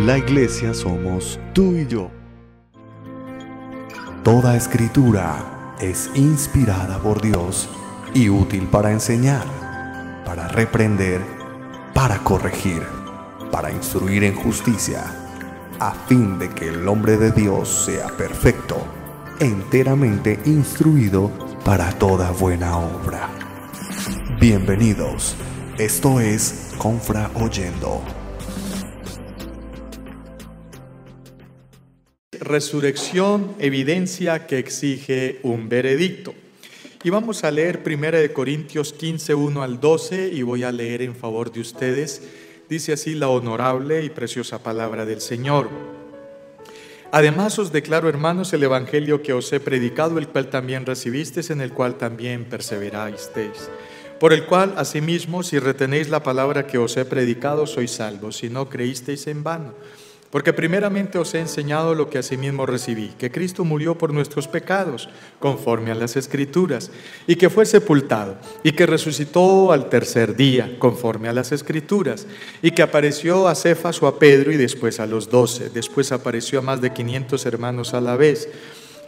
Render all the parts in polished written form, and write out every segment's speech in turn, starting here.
La iglesia somos tú y yo. Toda escritura es inspirada por Dios y útil para enseñar, para reprender, para corregir, para instruir en justicia, a fin de que el hombre de Dios sea perfecto, enteramente instruido para toda buena obra. Bienvenidos, esto es Confra Oyendo. Resurrección, evidencia que exige un veredicto. Y vamos a leer 1 Corintios 15, 1 al 12, y voy a leer en favor de ustedes. Dice así la honorable y preciosa palabra del Señor. Además os declaro, hermanos, el evangelio que os he predicado, el cual también recibisteis, en el cual también perseverasteis. Por el cual, asimismo, si retenéis la palabra que os he predicado, sois salvos, si no creísteis en vano. Porque primeramente os he enseñado lo que asimismo recibí, que Cristo murió por nuestros pecados, conforme a las Escrituras, y que fue sepultado, y que resucitó al tercer día, conforme a las Escrituras, y que apareció a Cefas o a Pedro, y después a los 12. Después apareció a más de 500 hermanos a la vez,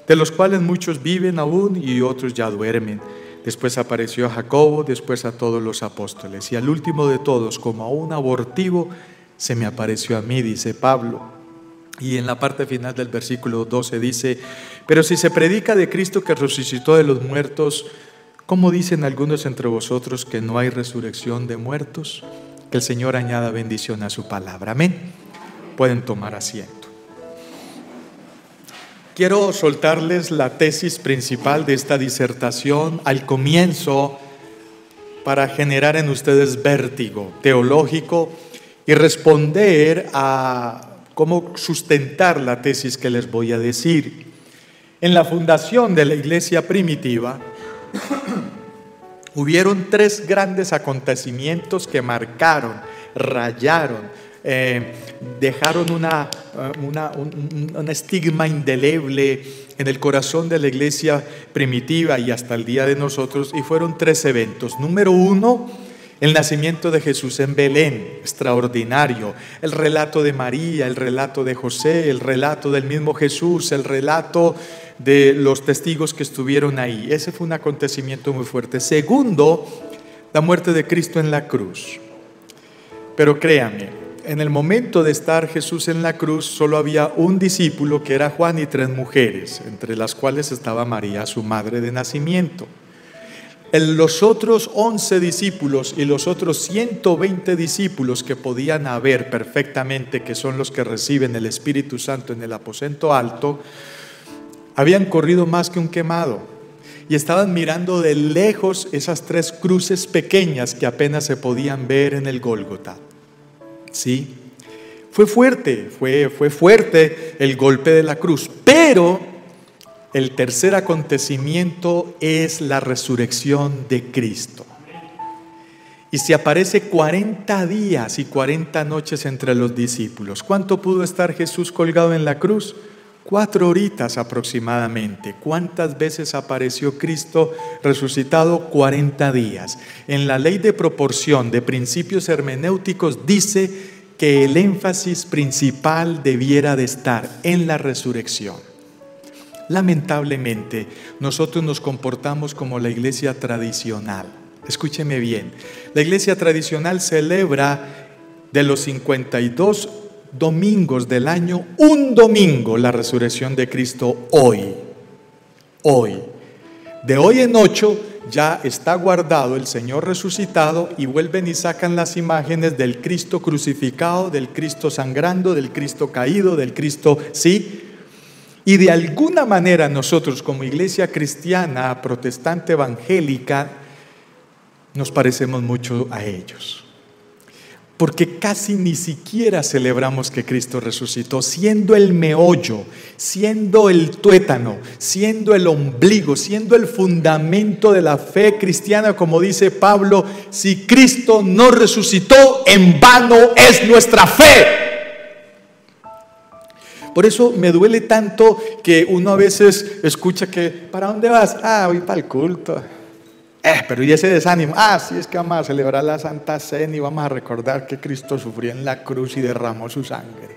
de los cuales muchos viven aún y otros ya duermen. Después apareció a Jacobo, después a todos los apóstoles, y al último de todos, como a un abortivo, se me apareció a mí, dice Pablo. Y en la parte final del versículo 12 dice: pero si se predica de Cristo que resucitó de los muertos, ¿cómo dicen algunos entre vosotros que no hay resurrección de muertos? Que el Señor añada bendición a su palabra. Amén. Pueden tomar asiento. Quiero soltarles la tesis principal de esta disertación al comienzo para generar en ustedes vértigo teológico y responder a cómo sustentar la tesis que les voy a decir. En la fundación de la iglesia primitiva hubieron tres grandes acontecimientos que marcaron, rayaron, dejaron un estigma indeleble en el corazón de la iglesia primitiva y hasta el día de nosotros, y fueron tres eventos. Número uno, el nacimiento de Jesús en Belén, extraordinario. El relato de María, el relato de José, el relato del mismo Jesús, el relato de los testigos que estuvieron ahí. Ese fue un acontecimiento muy fuerte. Segundo, la muerte de Cristo en la cruz. Pero créanme, en el momento de estar Jesús en la cruz, solo había un discípulo, que era Juan, y tres mujeres, entre las cuales estaba María, su madre de nacimiento. Los otros 11 discípulos y los otros 120 discípulos que podían haber perfectamente, que son los que reciben el Espíritu Santo en el aposento alto, habían corrido más que un quemado y estaban mirando de lejos esas tres cruces pequeñas que apenas se podían ver en el Gólgota. Sí, fue fuerte el golpe de la cruz, pero el tercer acontecimiento es la resurrección de Cristo. Y se aparece 40 días y 40 noches entre los discípulos. ¿Cuánto pudo estar Jesús colgado en la cruz? 4 horitas aproximadamente. ¿Cuántas veces apareció Cristo resucitado? 40 días. En la ley de proporción de principios hermenéuticos dice que el énfasis principal debiera de estar en la resurrección. Lamentablemente, nosotros nos comportamos como la iglesia tradicional. Escúcheme bien, la iglesia tradicional celebra de los 52 domingos del año, un domingo la resurrección de Cristo hoy. De hoy en 8 ya está guardado el Señor resucitado, y vuelven y sacan las imágenes del Cristo crucificado, del Cristo sangrando, del Cristo caído, del Cristo, ¿sí? Y de alguna manera nosotros, como iglesia cristiana, protestante, evangélica, nos parecemos mucho a ellos. Porque casi ni siquiera celebramos que Cristo resucitó, siendo el meollo, siendo el tuétano, siendo el ombligo, siendo el fundamento de la fe cristiana. Como dice Pablo: si Cristo no resucitó, en vano es nuestra fe. Por eso me duele tanto que uno a veces escucha que ¿para dónde vas? Voy para el culto. Pero y ese desánimo, sí, es que vamos a celebrar la Santa Cena y vamos a recordar que Cristo sufrió en la cruz y derramó su sangre.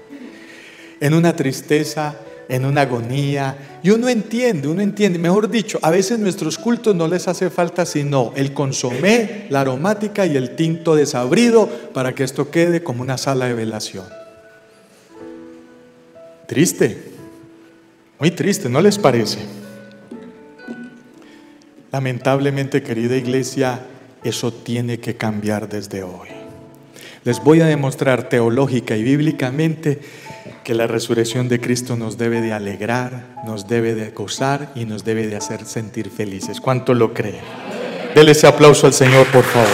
en una tristeza, en una agonía, y uno entiende, mejor dicho, a veces nuestros cultos no les hace falta sino el consomé, la aromática y el tinto desabrido para que esto quede como una sala de velación. Triste, muy triste, ¿no les parece? Lamentablemente, querida iglesia, eso tiene que cambiar desde hoy. Les voy a demostrar teológica y bíblicamente que la resurrección de Cristo nos debe de alegrar, nos debe de gozar y nos debe de hacer sentir felices. ¿Cuánto lo creen? Denle ese aplauso al Señor, por favor.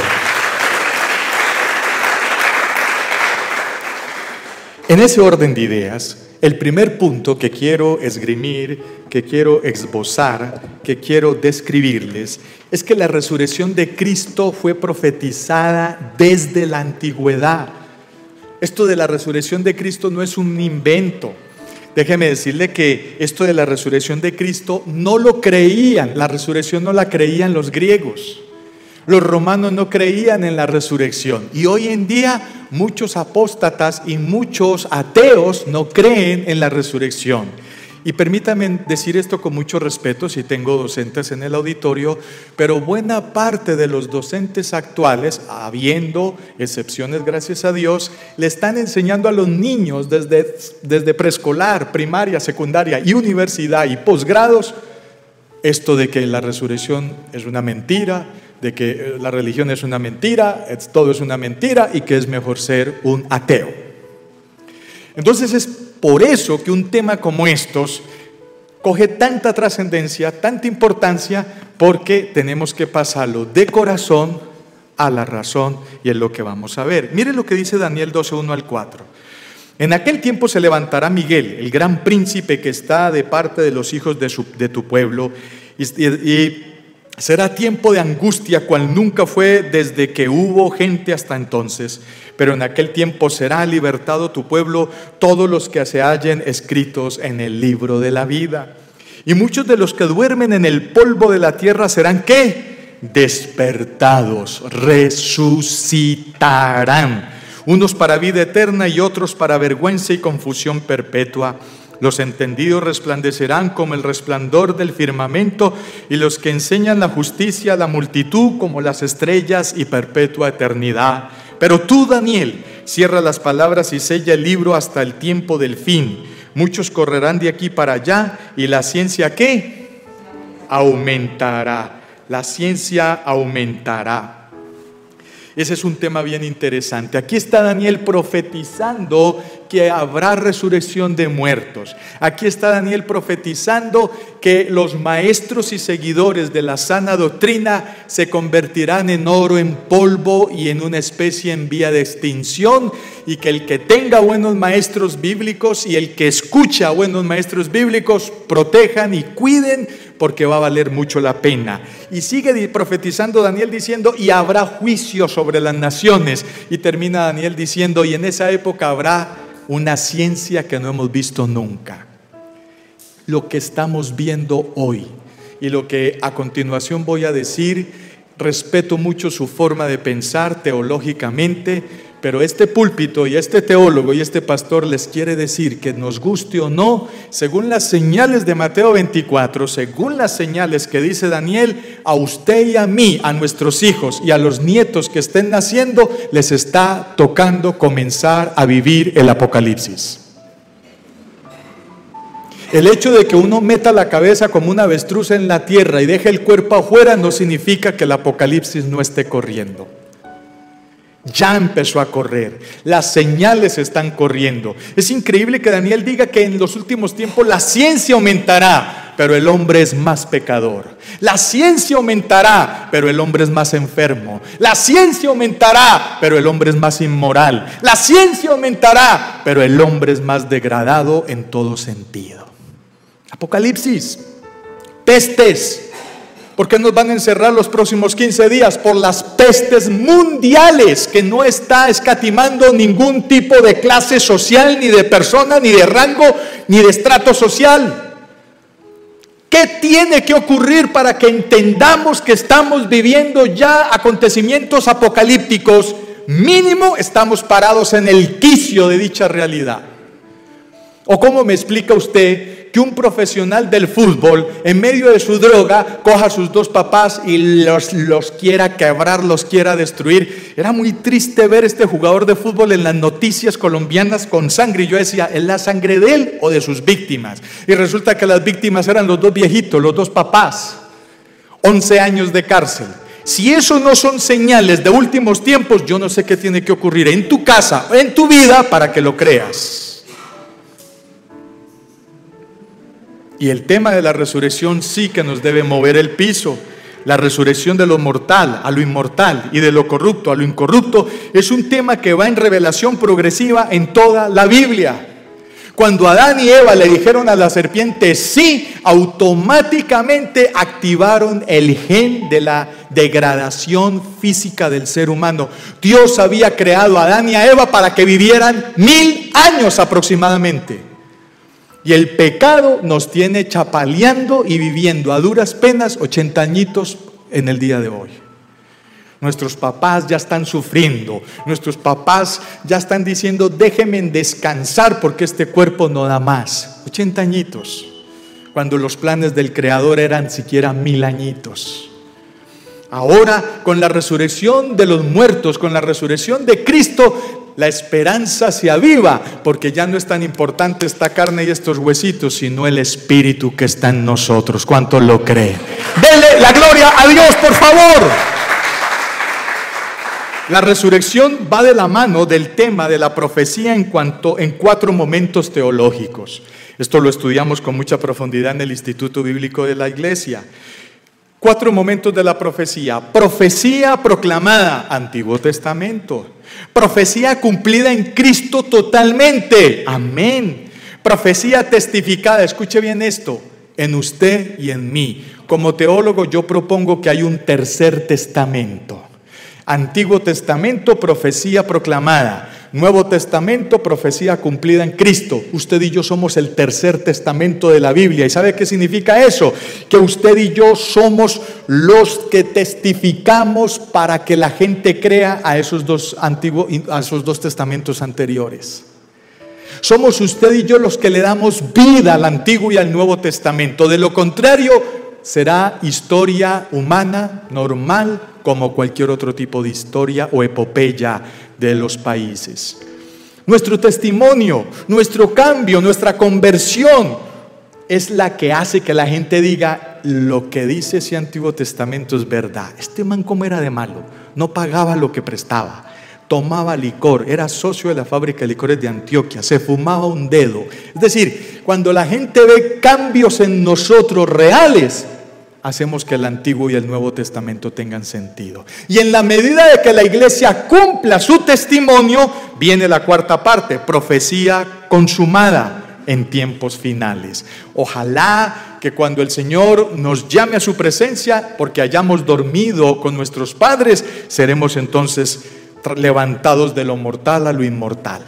En ese orden de ideas, el primer punto que quiero esgrimir, que quiero esbozar, que quiero describirles, es que la resurrección de Cristo fue profetizada desde la antigüedad. Esto de la resurrección de Cristo no es un invento. Déjeme decirle que esto de la resurrección de Cristo no lo creían, la resurrección no la creían los griegos. Los romanos no creían en la resurrección. Y hoy en día muchos apóstatas y muchos ateos no creen en la resurrección. Y permítanme decir esto con mucho respeto, si tengo docentes en el auditorio, pero buena parte de los docentes actuales, habiendo excepciones gracias a Dios, le están enseñando a los niños desde preescolar, primaria, secundaria y universidad y posgrados, esto de que la resurrección es una mentira, de que la religión es una mentira, todo es una mentira y que es mejor ser un ateo. Entonces es por eso que un tema como estos coge tanta trascendencia, tanta importancia, porque tenemos que pasarlo de corazón a la razón, y es lo que vamos a ver. Mire lo que dice Daniel 12, 1 al 4. En aquel tiempo se levantará Miguel, el gran príncipe que está de parte de los hijos de tu pueblo, y será tiempo de angustia cual nunca fue desde que hubo gente hasta entonces. Pero en aquel tiempo será libertado tu pueblo, todos los que se hallen escritos en el libro de la vida. Y muchos de los que duermen en el polvo de la tierra serán ¿qué? Despertados, resucitarán. Unos para vida eterna y otros para vergüenza y confusión perpetua. Los entendidos resplandecerán como el resplandor del firmamento, y los que enseñan la justicia a la multitud como las estrellas y perpetua eternidad. Pero tú, Daniel, cierra las palabras y sella el libro hasta el tiempo del fin. Muchos correrán de aquí para allá, y la ciencia ¿qué? Aumentará. La ciencia aumentará. Ese es un tema bien interesante. Aquí está Daniel profetizando que habrá resurrección de muertos. Aquí está Daniel profetizando que los maestros y seguidores de la sana doctrina se convertirán en oro en polvo y en una especie en vía de extinción, y que el que tenga buenos maestros bíblicos y el que escucha a buenos maestros bíblicos protejan y cuiden, porque va a valer mucho la pena. Y sigue profetizando Daniel diciendo, y habrá juicio sobre las naciones. Y termina Daniel diciendo, y en esa época habrá una ciencia que no hemos visto nunca. Lo que estamos viendo hoy y lo que a continuación voy a decir, respeto mucho su forma de pensar teológicamente, pero este púlpito y este teólogo y este pastor les quiere decir que nos guste o no, según las señales de Mateo 24, según las señales que dice Daniel, a usted y a mí, a nuestros hijos y a los nietos que estén naciendo, les está tocando comenzar a vivir el Apocalipsis. El hecho de que uno meta la cabeza como una avestruz en la tierra y deje el cuerpo afuera no significa que el Apocalipsis no esté corriendo. Ya empezó a correr, las señales están corriendo. Es increíble que Daniel diga que en los últimos tiempos la ciencia aumentará, pero el hombre es más pecador. La ciencia aumentará, pero el hombre es más enfermo. La ciencia aumentará, pero el hombre es más inmoral. La ciencia aumentará, pero el hombre es más degradado en todo sentido. Apocalipsis, pestes. ¿Por qué nos van a encerrar los próximos 15 días? Por las pestes mundiales, que no está escatimando ningún tipo de clase social, ni de persona, ni de rango, ni de estrato social. ¿Qué tiene que ocurrir para que entendamos que estamos viviendo ya acontecimientos apocalípticos? Mínimo estamos parados en el quicio de dicha realidad. ¿O cómo me explica usted que un profesional del fútbol, en medio de su droga, coja a sus dos papás y los quiera quebrar, los quiera destruir? Era muy triste ver este jugador de fútbol en las noticias colombianas con sangre. Y yo decía, ¿es la sangre de él o de sus víctimas? Y resulta que las víctimas eran los dos viejitos, los dos papás. 11 años de cárcel. Si eso no son señales de últimos tiempos, yo no sé qué tiene que ocurrir en tu casa, en tu vida, para que lo creas. Y el tema de la resurrección sí que nos debe mover el piso. La resurrección de lo mortal a lo inmortal y de lo corrupto a lo incorrupto es un tema que va en revelación progresiva en toda la Biblia. Cuando Adán y Eva le dijeron a la serpiente sí, automáticamente activaron el gen de la degradación física del ser humano. Dios había creado a Adán y a Eva para que vivieran 1000 años aproximadamente. Y el pecado nos tiene chapaleando y viviendo a duras penas 80 añitos en el día de hoy. Nuestros papás ya están sufriendo, nuestros papás ya están diciendo, déjenme descansar porque este cuerpo no da más. 80 añitos, cuando los planes del Creador eran siquiera 1000 añitos. Ahora, con la resurrección de los muertos, con la resurrección de Cristo, la esperanza se aviva, porque ya no es tan importante esta carne y estos huesitos, sino el Espíritu que está en nosotros. ¿Cuántos lo creen? Denle la gloria a Dios, por favor. La resurrección va de la mano del tema de la profecía en 4 momentos teológicos. Esto lo estudiamos con mucha profundidad en el Instituto Bíblico de la Iglesia. 4 momentos de la profecía. Profecía proclamada, Antiguo Testamento. Profecía cumplida en Cristo totalmente, amén. Profecía testificada, escuche bien esto, en usted y en mí. Como teólogo yo propongo que hay un tercer testamento. Antiguo Testamento, profecía proclamada. Nuevo Testamento, profecía cumplida en Cristo. Usted y yo somos el tercer testamento de la Biblia. ¿Y sabe qué significa eso? Que usted y yo somos los que testificamos para que la gente crea a esos dos testamentos anteriores. Somos usted y yo los que le damos vida al Antiguo y al Nuevo Testamento. De lo contrario, será historia humana, normal, como cualquier otro tipo de historia o epopeya de los países. Nuestro testimonio, nuestro cambio, nuestra conversión es la que hace que la gente diga, lo que dice ese Antiguo Testamento es verdad. Este man, ¿cómo era de malo? No pagaba lo que prestaba, tomaba licor, era socio de la fábrica de licores de Antioquia, se fumaba un dedo. Es decir, cuando la gente ve cambios en nosotros reales, hacemos que el Antiguo y el Nuevo Testamento tengan sentido. Y en la medida de que la iglesia cumpla su testimonio, viene la 4ª parte, profecía consumada en tiempos finales. Ojalá que cuando el Señor nos llame a su presencia, porque hayamos dormido con nuestros padres, seremos entonces levantados de lo mortal a lo inmortal.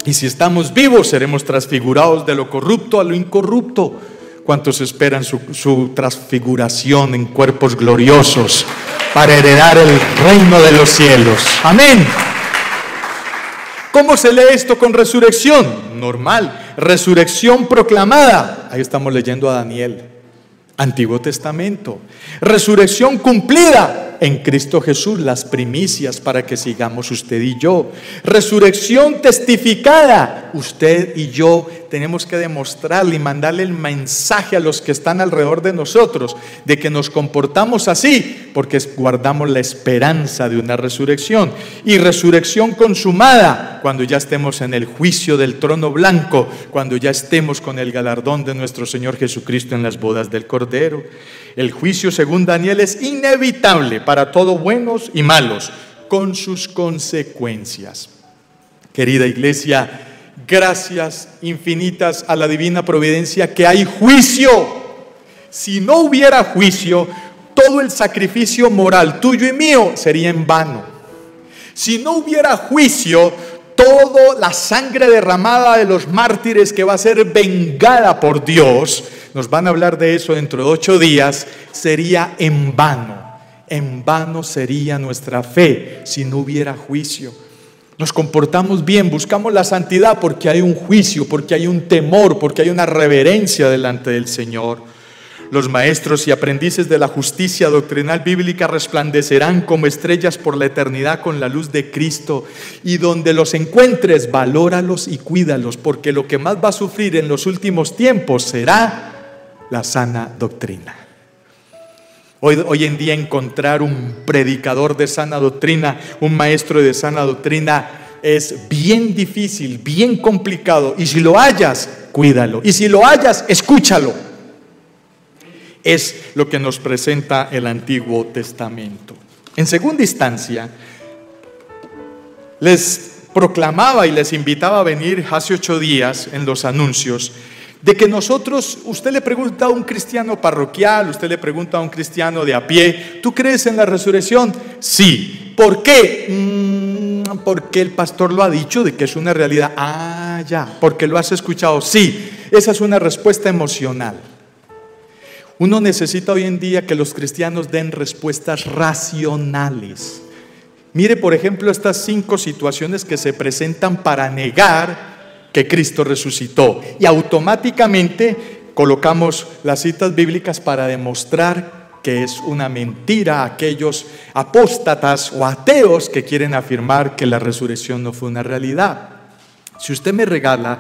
Y si estamos vivos, seremos transfigurados de lo corrupto a lo incorrupto. ¿Cuántos esperan su transfiguración en cuerpos gloriosos para heredar el reino de los cielos? Amén. ¿Cómo se lee esto con resurrección? Normal. Resurrección proclamada. Ahí estamos leyendo a Daniel. Antiguo Testamento. Resurrección cumplida en Cristo Jesús, las primicias para que sigamos usted y yo. Resurrección testificada. Usted y yo tenemos que demostrarle y mandarle el mensaje a los que están alrededor de nosotros de que nos comportamos así porque guardamos la esperanza de una resurrección. Y resurrección consumada, cuando ya estemos en el juicio del trono blanco, cuando ya estemos con el galardón de nuestro Señor Jesucristo en las bodas del Cordero. El juicio, según Daniel, es inevitable para todos, buenos y malos, con sus consecuencias. Querida iglesia, gracias infinitas a la divina providencia que hay juicio. Si no hubiera juicio, todo el sacrificio moral tuyo y mío sería en vano. Si no hubiera juicio, toda la sangre derramada de los mártires que va a ser vengada por Dios, nos van a hablar de eso dentro de 8 días, sería en vano. En vano sería nuestra fe si no hubiera juicio. Nos comportamos bien, buscamos la santidad porque hay un juicio, porque hay un temor, porque hay una reverencia delante del Señor. Los maestros y aprendices de la justicia doctrinal bíblica resplandecerán como estrellas por la eternidad con la luz de Cristo. Y donde los encuentres, valóralos y cuídalos, porque lo que más va a sufrir en los últimos tiempos será la sana doctrina. Hoy en día encontrar un predicador de sana doctrina, un maestro de sana doctrina, es bien difícil, bien complicado. Y si lo hallas, cuídalo. Y si lo hallas, escúchalo. Es lo que nos presenta el Antiguo Testamento. En segunda instancia, les proclamaba y les invitaba a venir hace 8 días en los anuncios de que nosotros, usted le pregunta a un cristiano parroquial, usted le pregunta a un cristiano de a pie, ¿tú crees en la resurrección? Sí. ¿Por qué? Porque el pastor lo ha dicho de que es una realidad. Ah, ya. ¿Porque lo has escuchado? Sí. Esa es una respuesta emocional. Uno necesita hoy en día que los cristianos den respuestas racionales. Mire, por ejemplo, estas 5 situaciones que se presentan para negar que Cristo resucitó. Y automáticamente colocamos las citas bíblicas para demostrar que es una mentira a aquellos apóstatas o ateos que quieren afirmar que la resurrección no fue una realidad. Si usted me regala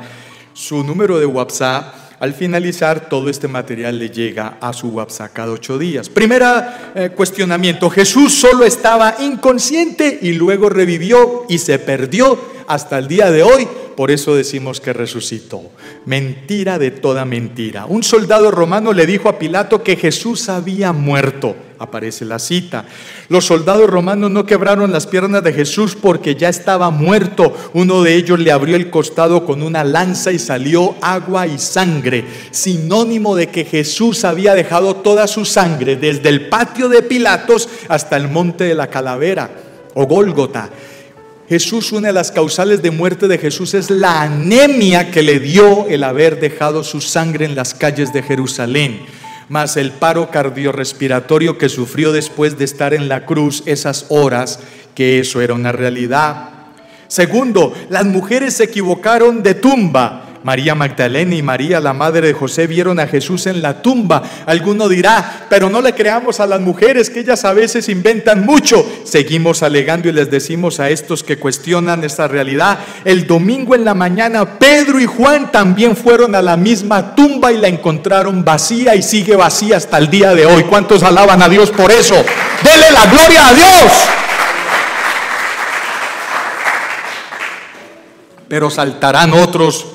su número de WhatsApp, al finalizar todo este material le llega a su WhatsApp cada 8 días. Primera cuestionamiento: Jesús solo estaba inconsciente y luego revivió y se perdió hasta el día de hoy. Por eso decimos que resucitó. Mentira de toda mentira. Un soldado romano le dijo a Pilato que Jesús había muerto. Aparece la cita. Los soldados romanos no quebraron las piernas de Jesús porque ya estaba muerto. Uno de ellos le abrió el costado con una lanza y salió agua y sangre, sinónimo de que Jesús había dejado toda su sangre desde el patio de Pilatos hasta el monte de la calavera o Gólgota. Jesús, una de las causales de muerte de Jesús es la anemia que le dio el haber dejado su sangre en las calles de Jerusalén, más el paro cardiorrespiratorio que sufrió después de estar en la cruz esas horas, que eso era una realidad. Segundo, las mujeres se equivocaron de tumba. María Magdalena y María, la madre de José, vieron a Jesús en la tumba. Alguno dirá, pero no le creamos a las mujeres, que ellas a veces inventan mucho. Seguimos alegando y les decimos a estos que cuestionan esta realidad: el domingo en la mañana Pedro y Juan también fueron a la misma tumba y la encontraron vacía, y sigue vacía hasta el día de hoy. ¿Cuántos alaban a Dios por eso? ¡Dele la gloria a Dios! Pero saltarán otros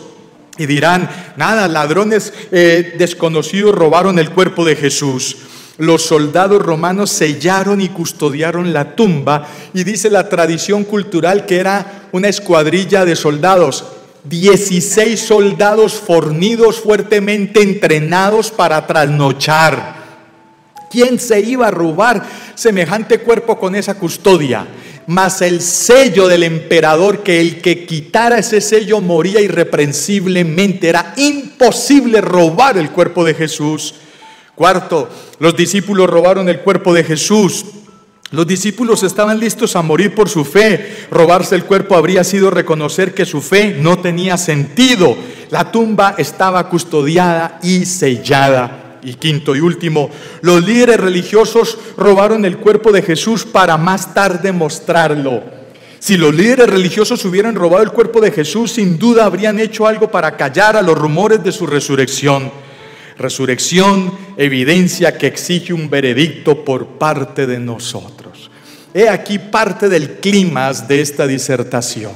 y dirán, nada, ladrones desconocidos robaron el cuerpo de Jesús. Los soldados romanos sellaron y custodiaron la tumba, y dice la tradición cultural que era una escuadrilla de soldados, 16 soldados fornidos, fuertemente entrenados para trasnochar. ¿Quién se iba a robar semejante cuerpo con esa custodia? Mas el sello del emperador, que el que quitara ese sello moría irreprensiblemente. Era imposible robar el cuerpo de Jesús. Cuarto, los discípulos robaron el cuerpo de Jesús. Los discípulos estaban listos a morir por su fe. Robarse el cuerpo habría sido reconocer que su fe no tenía sentido. La tumba estaba custodiada y sellada. Y quinto y último, los líderes religiosos robaron el cuerpo de Jesús para más tarde mostrarlo. Si los líderes religiosos hubieran robado el cuerpo de Jesús, sin duda habrían hecho algo para callar a los rumores de su resurrección. Resurrección, evidencia que exige un veredicto por parte de nosotros. He aquí parte del clímax de esta disertación.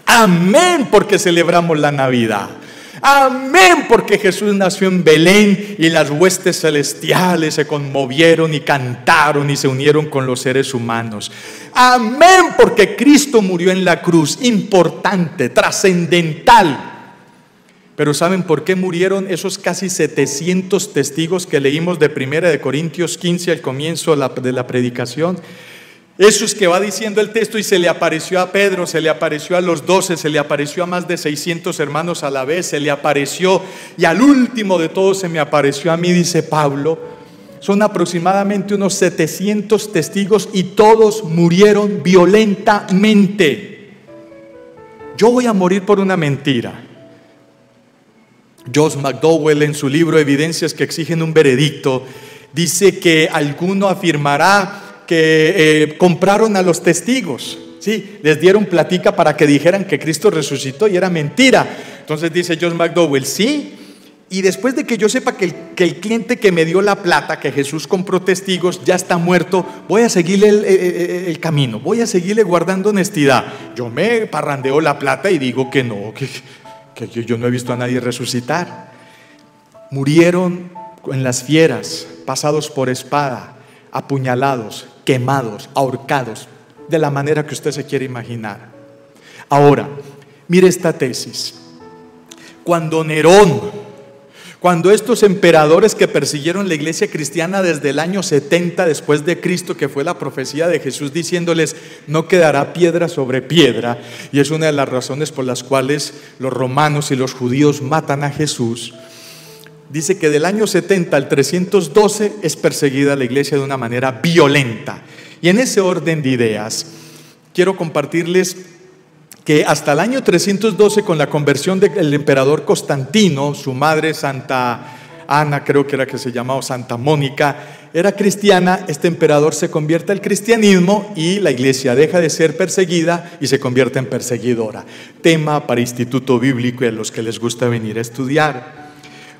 Amén, porque celebramos la Navidad. Amén, porque Jesús nació en Belén y las huestes celestiales se conmovieron y cantaron y se unieron con los seres humanos. Amén, porque Cristo murió en la cruz, importante, trascendental. Pero ¿saben por qué murieron esos casi 700 testigos que leímos de 1 Corintios 15 al comienzo de la predicación? Eso es que va diciendo el texto: y se le apareció a Pedro, se le apareció a los 12, se le apareció a más de 600 hermanos a la vez, se le apareció, y al último de todos se me apareció a mí, dice Pablo. Son aproximadamente unos 700 testigos y todos murieron violentamente. yo voy a morir por una mentira. Josh McDowell, en su libro Evidencias que exigen un veredicto, dice que alguno afirmará que compraron a los testigos, ¿sí? Les dieron platica para que dijeran que Cristo resucitó y era mentira. Entonces dice Josh McDowell, sí, y después de que yo sepa que el cliente que me dio la plata, que Jesús compró testigos, ya está muerto, voy a seguirle el camino, voy a seguirle guardando honestidad. Yo me parrandeo la plata y digo que no, que yo no he visto a nadie resucitar. Murieron en las fieras, pasados por espada, apuñalados, quemados, ahorcados, de la manera que usted se quiere imaginar. Ahora, mire esta tesis. Cuando Nerón, cuando estos emperadores que persiguieron la iglesia cristiana desde el año 70 después de Cristo, que fue la profecía de Jesús diciéndoles no quedará piedra sobre piedra, y es una de las razones por las cuales los romanos y los judíos matan a Jesús, dice que del año 70 al 312 es perseguida la iglesia de una manera violenta. Y en ese orden de ideas quiero compartirles que hasta el año 312, con la conversión del emperador Constantino, su madre Santa Ana, creo que era que se llamaba, Santa Mónica, era cristiana. Este emperador se convierte al cristianismo y la iglesia deja de ser perseguida y se convierte en perseguidora. Tema para Instituto Bíblico y a los que les gusta venir a estudiar.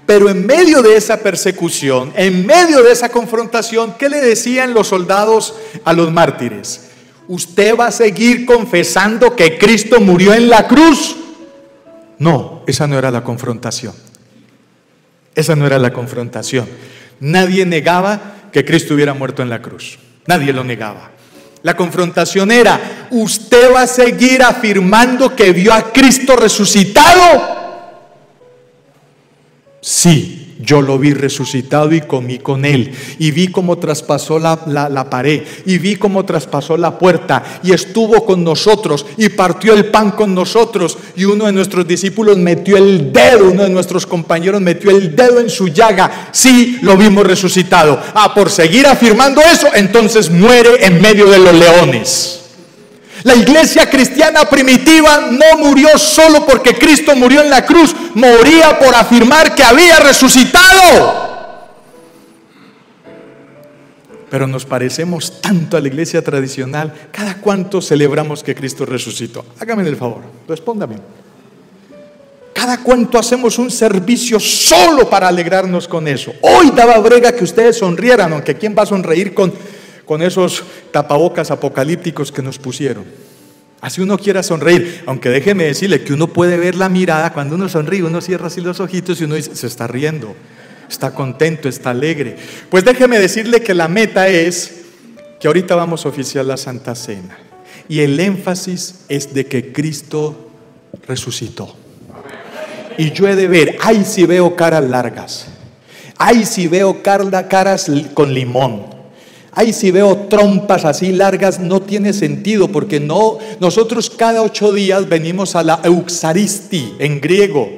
Pero en medio de esa persecución, en medio de esa confrontación, ¿qué le decían los soldados a los mártires? ¿Usted va a seguir confesando que Cristo murió en la cruz? No, esa no era la confrontación. Esa no era la confrontación. Nadie negaba que Cristo hubiera muerto en la cruz. Nadie lo negaba. La confrontación era: ¿usted va a seguir afirmando que vio a Cristo resucitado? Sí, yo lo vi resucitado y comí con Él, y vi cómo traspasó la pared, y vi cómo traspasó la puerta, y estuvo con nosotros, y partió el pan con nosotros, y uno de nuestros discípulos metió el dedo, uno de nuestros compañeros metió el dedo en su llaga. Sí, lo vimos resucitado. Por seguir afirmando eso, entonces muere en medio de los leones. La iglesia cristiana primitiva no murió solo porque Cristo murió en la cruz, moría por afirmar que había resucitado. Pero nos parecemos tanto a la iglesia tradicional. ¿Cada cuánto celebramos que Cristo resucitó? Hágame el favor, respóndame. ¿Cada cuánto hacemos un servicio solo para alegrarnos con eso? Hoy daba brega que ustedes sonrieran, aunque ¿quién va a sonreír con esos tapabocas apocalípticos que nos pusieron? Así uno quiera sonreír, aunque déjeme decirle que uno puede ver la mirada. Cuando uno sonríe, uno cierra así los ojitos y uno dice, se está riendo, está contento, está alegre. Pues déjeme decirle que la meta es que ahorita vamos a oficiar la Santa Cena, y el énfasis es de que Cristo resucitó. Y yo he de ver, ay, si veo caras largas, ay, si veo caras con limón, ay, si veo trompas así largas, no tiene sentido, porque nosotros cada 8 días venimos a la Eucharistia en griego.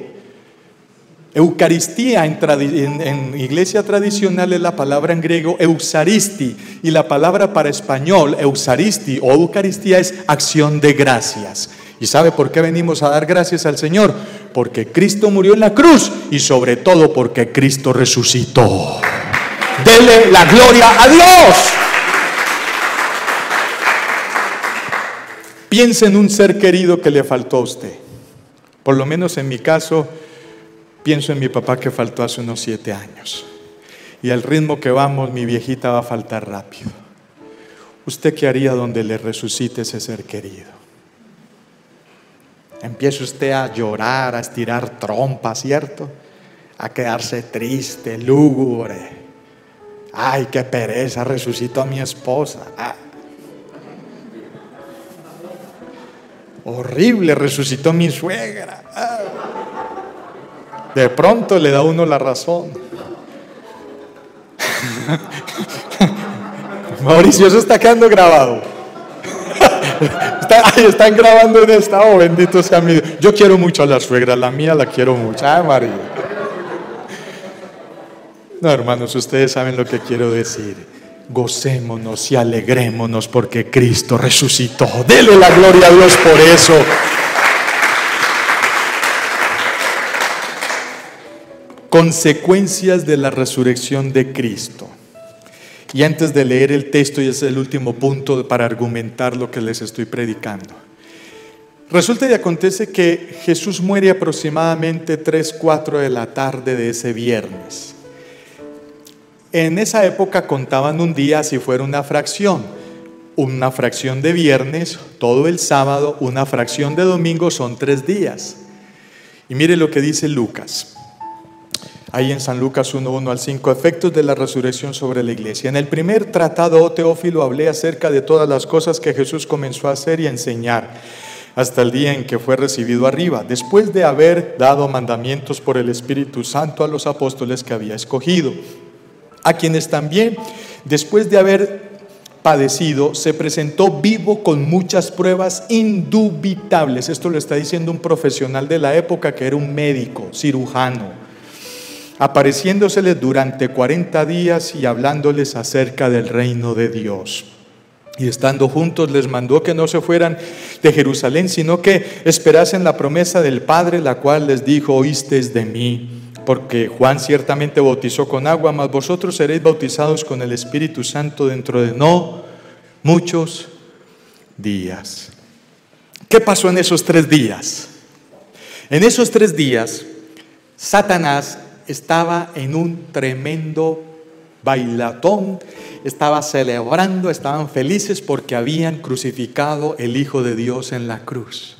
Eucaristía en iglesia tradicional es la palabra en griego Eucharisti, y la palabra para español Eucharisti o Eucaristía es acción de gracias. ¿Y sabe por qué venimos a dar gracias al Señor? Porque Cristo murió en la cruz, y sobre todo porque Cristo resucitó. Dele la gloria a Dios. Piense en un ser querido que le faltó a usted. Por lo menos en mi caso, pienso en mi papá, que faltó hace unos 7 años. Y al ritmo que vamos, mi viejita va a faltar rápido. ¿Usted qué haría donde le resucite ese ser querido? Empieza usted a llorar, a estirar trompas, ¿cierto? A quedarse triste, lúgubre. Ay, qué pereza, resucitó a mi esposa. Horrible, resucitó a mi suegra. De pronto le da a uno la razón. Mauricio, eso está quedando grabado. Están grabando en esta. Bendito sea mi Dios. Yo quiero mucho a la suegra, la mía la quiero mucho. Ay, María. No, hermanos, ustedes saben lo que quiero decir. Gocémonos y alegrémonos porque Cristo resucitó. Dele la gloria a Dios por eso. consecuencias de la resurrección de Cristo. Y antes de leer el texto, y ese es el último punto para argumentar lo que les estoy predicando. Resulta y acontece que Jesús muere aproximadamente 3, 4 de la tarde de ese viernes. En esa época contaban un día si fuera una fracción de viernes, todo el sábado, una fracción de domingo, son 3 días. Y mire lo que dice Lucas. Ahí en San Lucas 1:1 al 5, efectos de la resurrección sobre la iglesia. En el primer tratado, oh Teófilo, hablé acerca de todas las cosas que Jesús comenzó a hacer y a enseñar hasta el día en que fue recibido arriba, después de haber dado mandamientos por el Espíritu Santo a los apóstoles que había escogido, a quienes también, después de haber padecido, se presentó vivo con muchas pruebas indubitables. Esto lo está diciendo un profesional de la época que era un médico, cirujano, apareciéndoseles durante 40 días y hablándoles acerca del reino de Dios. Y estando juntos les mandó que no se fueran de Jerusalén, sino que esperasen la promesa del Padre, la cual les dijo: oísteis de mí, porque Juan ciertamente bautizó con agua, mas vosotros seréis bautizados con el Espíritu Santo dentro de no muchos días. ¿Qué pasó en esos 3 días? En esos 3 días, Satanás estaba en un tremendo bailatón, estaba celebrando, estaban felices porque habían crucificado el Hijo de Dios en la cruz.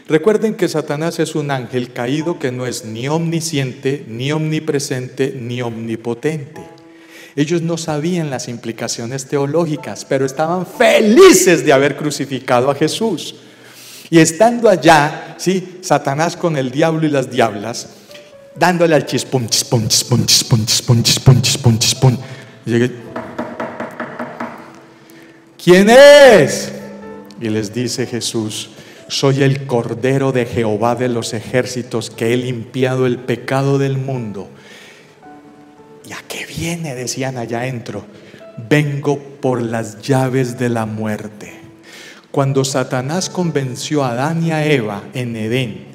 Recuerden que Satanás es un ángel caído que no es ni omnisciente, ni omnipresente, ni omnipotente. Ellos no sabían las implicaciones teológicas, pero estaban felices de haber crucificado a Jesús. Y estando allá, ¿sí?, Satanás con el diablo y las diablas, dándole al chispum, chispum, chispum, chispum, chispum, chispum, chispum, chispum. Llegué. ¿Quién es? Y les dice Jesús: soy el Cordero de Jehová de los ejércitos, que he limpiado el pecado del mundo. ¿Y a qué viene?, decían allá adentro. Vengo por las llaves de la muerte. Cuando Satanás convenció a Adán y a Eva en Edén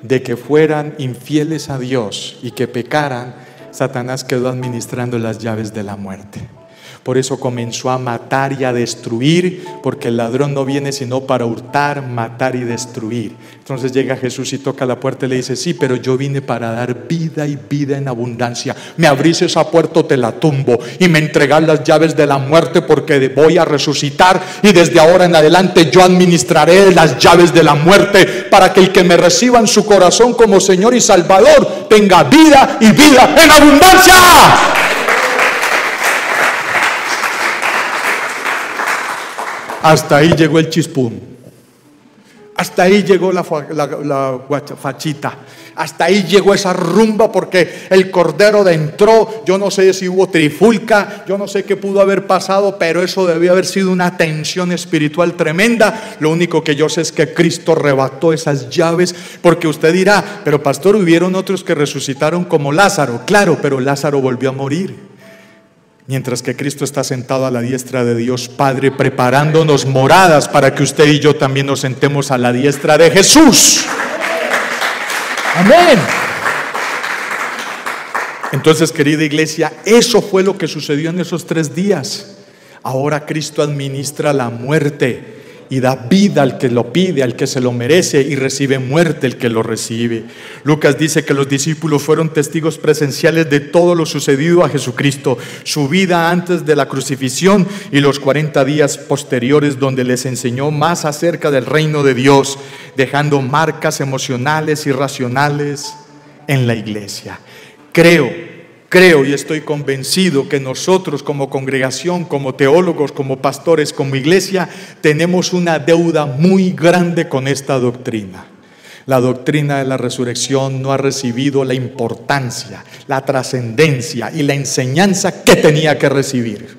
de que fueran infieles a Dios y que pecaran, Satanás quedó administrando las llaves de la muerte. Por eso comenzó a matar y a destruir, porque el ladrón no viene sino para hurtar, matar y destruir. Entonces llega Jesús y toca la puerta y le dice: sí, pero yo vine para dar vida y vida en abundancia. Me abrís esa puerta o te la tumbo, y me entregás las llaves de la muerte, porque voy a resucitar, y desde ahora en adelante yo administraré las llaves de la muerte, para que el que me reciba en su corazón como Señor y Salvador tenga vida y vida en abundancia. Hasta ahí llegó el chispum. Hasta ahí llegó la fachita. Hasta ahí llegó esa rumba, porque el Cordero entró. Yo no sé si hubo trifulca, yo no sé qué pudo haber pasado, pero eso debió haber sido una tensión espiritual tremenda. Lo único que yo sé es que Cristo arrebató esas llaves, porque usted dirá: pero pastor, hubieron otros que resucitaron como Lázaro. Claro, pero Lázaro volvió a morir. Mientras que Cristo está sentado a la diestra de Dios Padre, preparándonos moradas para que usted y yo también nos sentemos a la diestra de Jesús. Amén. Entonces, querida iglesia, eso fue lo que sucedió en esos 3 días. Ahora Cristo administra la muerte y da vida al que lo pide, al que se lo merece, y recibe muerte el que lo recibe. Lucas dice que los discípulos fueron testigos presenciales de todo lo sucedido a Jesucristo, su vida antes de la crucifixión y los 40 días posteriores, donde les enseñó más acerca del reino de Dios, dejando marcas emocionales y racionales en la iglesia. Creo y estoy convencido que nosotros como congregación, como teólogos, como pastores, como iglesia, tenemos una deuda muy grande con esta doctrina. La doctrina de la resurrección no ha recibido la importancia, la trascendencia y la enseñanza que tenía que recibir.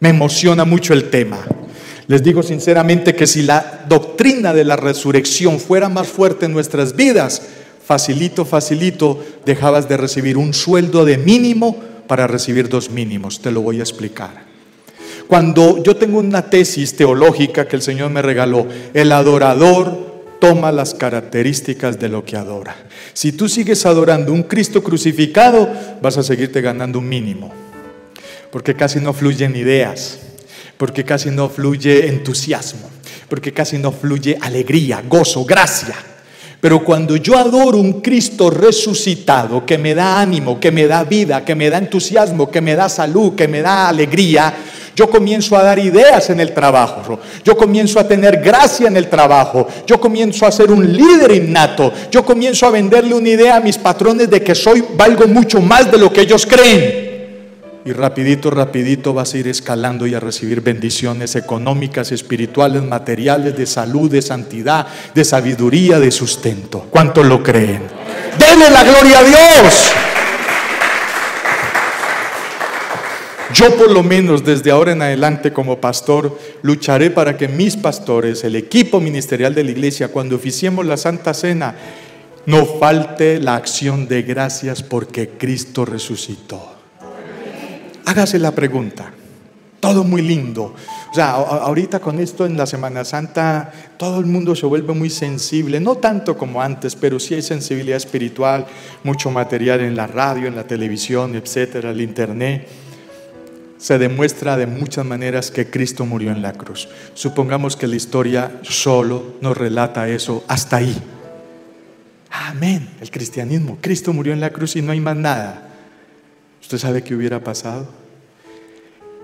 Me emociona mucho el tema. Les digo sinceramente que si la doctrina de la resurrección fuera más fuerte en nuestras vidas, facilito, dejabas de recibir un sueldo de mínimo para recibir 2 mínimos. Te lo voy a explicar. Cuando yo tengo una tesis teológica que el Señor me regaló, el adorador toma las características de lo que adora. Si tú sigues adorando un Cristo crucificado, vas a seguirte ganando un mínimo, porque casi no fluyen ideas, porque casi no fluye entusiasmo, porque casi no fluye alegría, gozo, gracia. Pero cuando yo adoro un Cristo resucitado que me da ánimo, que me da vida, que me da entusiasmo, que me da salud, que me da alegría, yo comienzo a dar ideas en el trabajo, yo comienzo a tener gracia en el trabajo, yo comienzo a ser un líder innato, yo comienzo a venderle una idea a mis patrones de que valgo mucho más de lo que ellos creen. Y rapidito vas a ir escalando y a recibir bendiciones económicas, espirituales, materiales, de salud, de santidad, de sabiduría, de sustento. ¿Cuántos lo creen? ¡Denle la gloria a Dios! Yo por lo menos desde ahora en adelante como pastor lucharé para que mis pastores, el equipo ministerial de la iglesia, cuando oficiemos la Santa Cena, no falte la acción de gracias porque Cristo resucitó. Hágase la pregunta, todo muy lindo. O sea, ahorita con esto en la Semana Santa todo el mundo se vuelve muy sensible, no tanto como antes, pero sí hay sensibilidad espiritual, mucho material en la radio, en la televisión, etcétera, el internet. Se demuestra de muchas maneras que Cristo murió en la cruz. Supongamos que la historia solo nos relata eso hasta ahí. Amén, el cristianismo, Cristo murió en la cruz y no hay más nada. ¿Usted sabe qué hubiera pasado?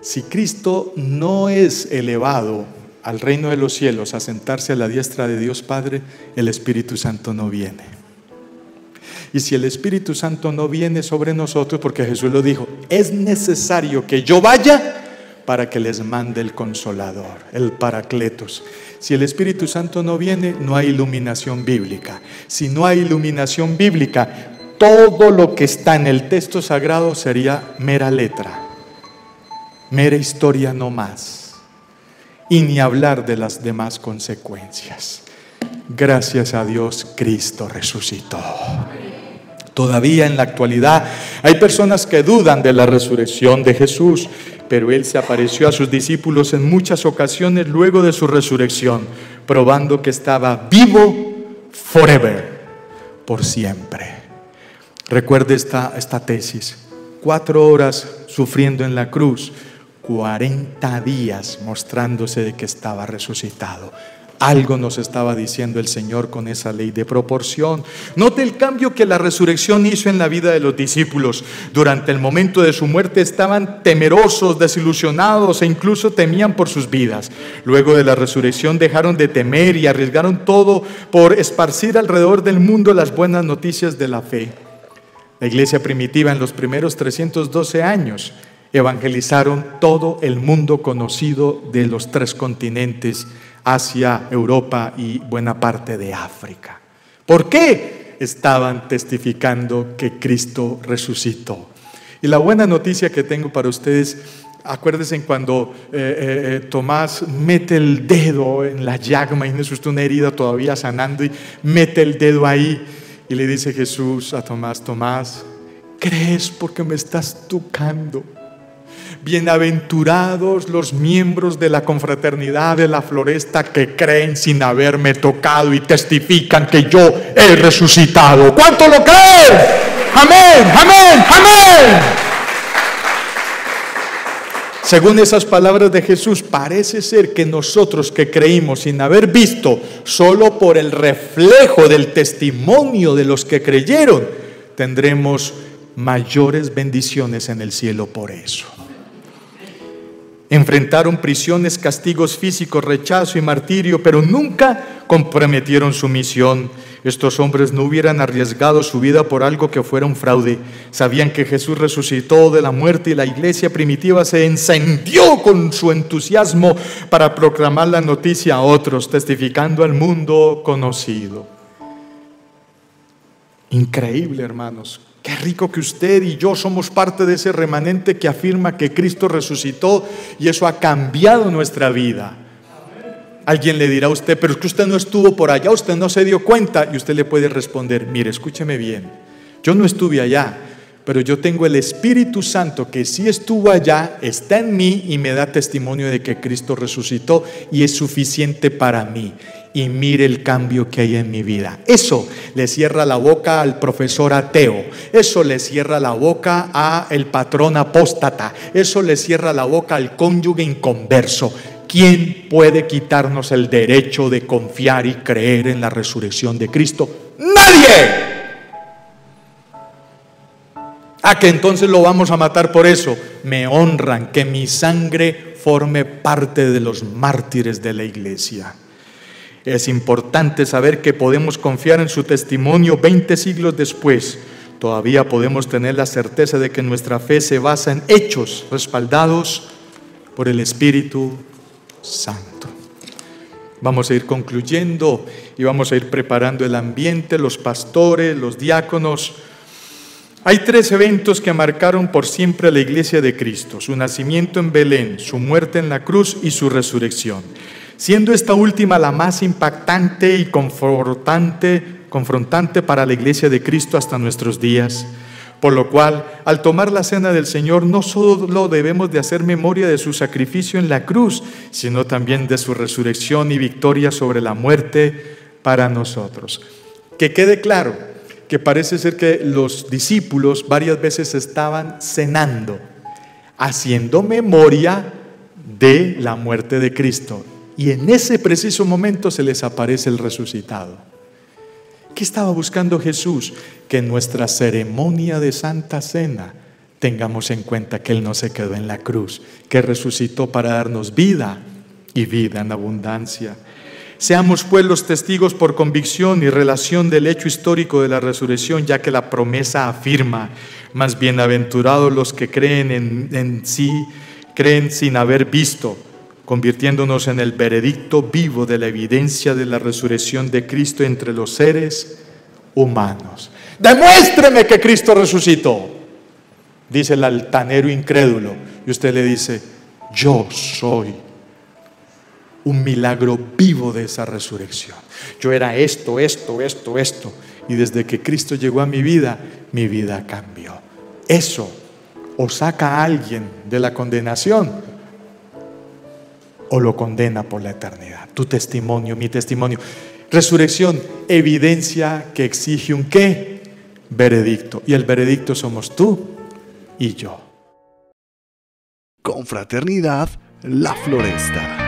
Si Cristo no es elevado al reino de los cielos a sentarse a la diestra de Dios Padre, el Espíritu Santo no viene. Y si el Espíritu Santo no viene sobre nosotros, porque Jesús lo dijo, es necesario que yo vaya para que les mande el Consolador, el Paracletos. Si el Espíritu Santo no viene, no hay iluminación bíblica. Si no hay iluminación bíblica, todo lo que está en el texto sagrado sería mera letra, mera historia no más, y ni hablar de las demás consecuencias. Gracias a Dios, Cristo resucitó. Todavía en la actualidad hay personas que dudan de la resurrección de Jesús, pero Él se apareció a sus discípulos en muchas ocasiones luego de su resurrección, probando que estaba vivo forever, por siempre. Recuerde esta tesis: 4 horas sufriendo en la cruz, 40 días mostrándose de que estaba resucitado. Algo nos estaba diciendo el Señor con esa ley de proporción. Note el cambio que la resurrección hizo en la vida de los discípulos. Durante el momento de su muerte estaban temerosos, desilusionados e incluso temían por sus vidas. Luego de la resurrección dejaron de temer y arriesgaron todo por esparcir alrededor del mundo las buenas noticias de la fe. La iglesia primitiva en los primeros 312 años evangelizaron todo el mundo conocido de los 3 continentes, Asia, Europa y buena parte de África. ¿Por qué? Estaban testificando que Cristo resucitó. Y la buena noticia que tengo para ustedes, acuérdense cuando Tomás mete el dedo en la llaga, imagínense usted una herida todavía sanando y mete el dedo ahí y le dice Jesús a Tomás: Tomás, ¿crees porque me estás tocando? Bienaventurados los miembros de la confraternidad de la Floresta que creen sin haberme tocado y testifican que yo he resucitado. ¿Cuánto lo creen? Amén, amén, amén. Según esas palabras de Jesús, parece ser que nosotros que creímos sin haber visto, solo por el reflejo del testimonio de los que creyeron, tendremos mayores bendiciones en el cielo por eso. Enfrentaron prisiones, castigos físicos, rechazo y martirio, pero nunca comprometieron su misión. Estos hombres no hubieran arriesgado su vida por algo que fuera un fraude. Sabían que Jesús resucitó de la muerte y la iglesia primitiva se encendió con su entusiasmo para proclamar la noticia a otros, testificando al mundo conocido. Increíble, hermanos. Qué rico que usted y yo somos parte de ese remanente que afirma que Cristo resucitó y eso ha cambiado nuestra vida. Alguien le dirá a usted: pero es que usted no estuvo por allá, usted no se dio cuenta. Y usted le puede responder: mire, escúcheme bien, yo no estuve allá, pero yo tengo el Espíritu Santo que sí estuvo allá, está en mí y me da testimonio de que Cristo resucitó y es suficiente para mí. y mire el cambio que hay en mi vida. Eso le cierra la boca al profesor ateo, eso le cierra la boca al patrón apóstata, eso le cierra la boca al cónyuge inconverso. ¿Quién puede quitarnos el derecho de confiar y creer en la resurrección de Cristo? ¡Nadie! ¿A que entonces lo vamos a matar por eso? Me honran que mi sangre forme parte de los mártires de la iglesia. Es importante saber que podemos confiar en su testimonio 20 siglos después. Todavía podemos tener la certeza de que nuestra fe se basa en hechos respaldados por el Espíritu Santo. Vamos a ir concluyendo y vamos a ir preparando el ambiente, los pastores, los diáconos. Hay 3 eventos que marcaron por siempre a la iglesia de Cristo: su nacimiento en Belén, su muerte en la cruz y su resurrección, siendo esta última la más impactante y confrontante para la iglesia de Cristo hasta nuestros días. Por lo cual, al tomar la cena del Señor, no solo debemos de hacer memoria de su sacrificio en la cruz, sino también de su resurrección y victoria sobre la muerte para nosotros. Que quede claro que parece ser que los discípulos varias veces estaban cenando, haciendo memoria de la muerte de Cristo, y en ese preciso momento se les aparece el resucitado. ¿Qué estaba buscando Jesús? Que en nuestra ceremonia de Santa Cena tengamos en cuenta que Él no se quedó en la cruz, que resucitó para darnos vida y vida en abundancia. Seamos pues los testigos por convicción y relación del hecho histórico de la resurrección, ya que la promesa afirma: más bienaventurados los que creen en sí, creen sin haber visto, convirtiéndonos en el veredicto vivo de la evidencia de la resurrección de Cristo entre los seres humanos. ¡Demuéstreme que Cristo resucitó!, dice el altanero incrédulo, y usted le dice: yo soy un milagro vivo de esa resurrección. Yo era esto, y desde que Cristo llegó a mi vida cambió. Eso o saca a alguien de la condenación o lo condena por la eternidad. Tu testimonio, mi testimonio. Resurrección, evidencia que exige un ¿qué? Veredicto. Y el veredicto somos tú y yo. Confraternidad La Floresta.